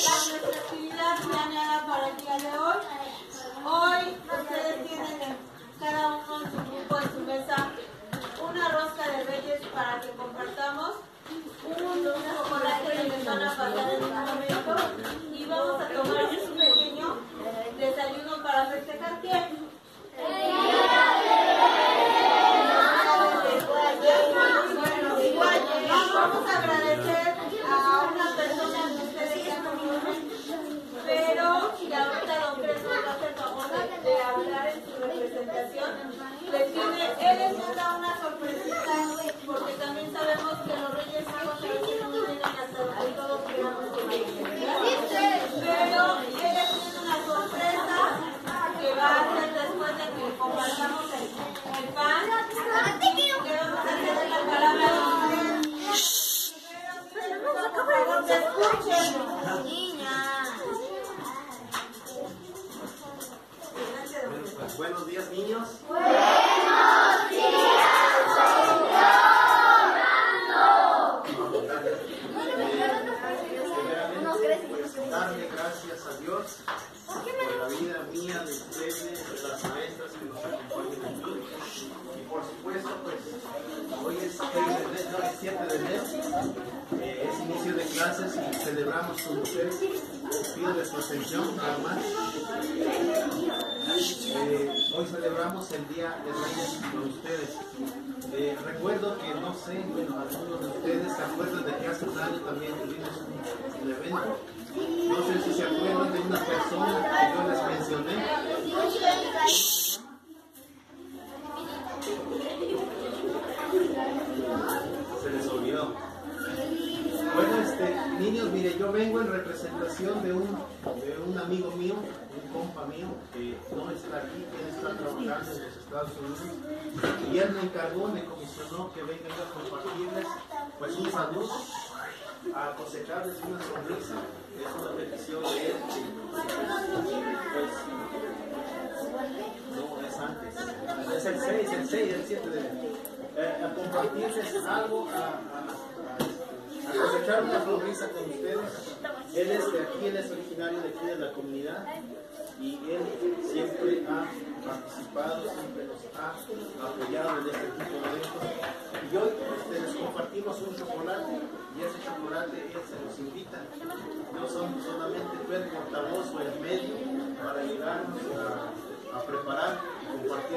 nuestra actividad planeada para el día de hoy. Hoy ustedes tienen cada uno en su grupo, en su mesa, una rosca de reyes para que compartamos, un chocolate que les van a pasar en un momento y vamos a tomar un pequeño desayuno para festejar. ¿Quién? Vamos a agradecer a una persona que ustedes ya conocen, pero que ahorita don Crespo va a hacer el favor de hablar en su representación. Él les manda una sorpresita, porque también sabemos que los Reyes Magos a veces no llegan hasta donde todos queramos que lleguen. Pero él les tiene una sorpresa que va a hacer después de que compartamos el pan. Que vamos a hacer la palabra de ustedes. Por favor, te escuchen, niña. Pues, buenos días, niños. Buenos días, Darle gracias a Dios por la vida mía, de ustedes, de las maestras que nos acompañan aquí. Y por supuesto, pues hoy es 7 de enero, es inicio de clases y celebramos con ustedes. Pido su atención, nada más. Hoy celebramos el Día de Reyes con ustedes. Recuerdo que, no sé, bueno, algunos de ustedes se acuerdan de que hace un año también tuvimos un evento. No sé si se acuerdan de una persona que yo les mencioné. Se les olvidó. Bueno, niños, mire, yo vengo en representación de un amigo mío, un compa mío, que no está aquí, que está trabajando en los Estados Unidos, y él me encargó, me comisionó que venga a compartirles pues un saludo, a cosecharles una sonrisa. Es una petición de él. Pues, no, es antes. Es el 7 de enero. A compartirles algo, a cosechar una sonrisa con ustedes. Él es de aquí, él es originario de aquí de la comunidad y él siempre ha participado, siempre nos ha apoyado en este tipo de eventos. Y hoy les compartimos un chocolate y ese chocolate él se los invita. No son solamente fue el portavoz o el medio para ayudarnos a preparar y compartir.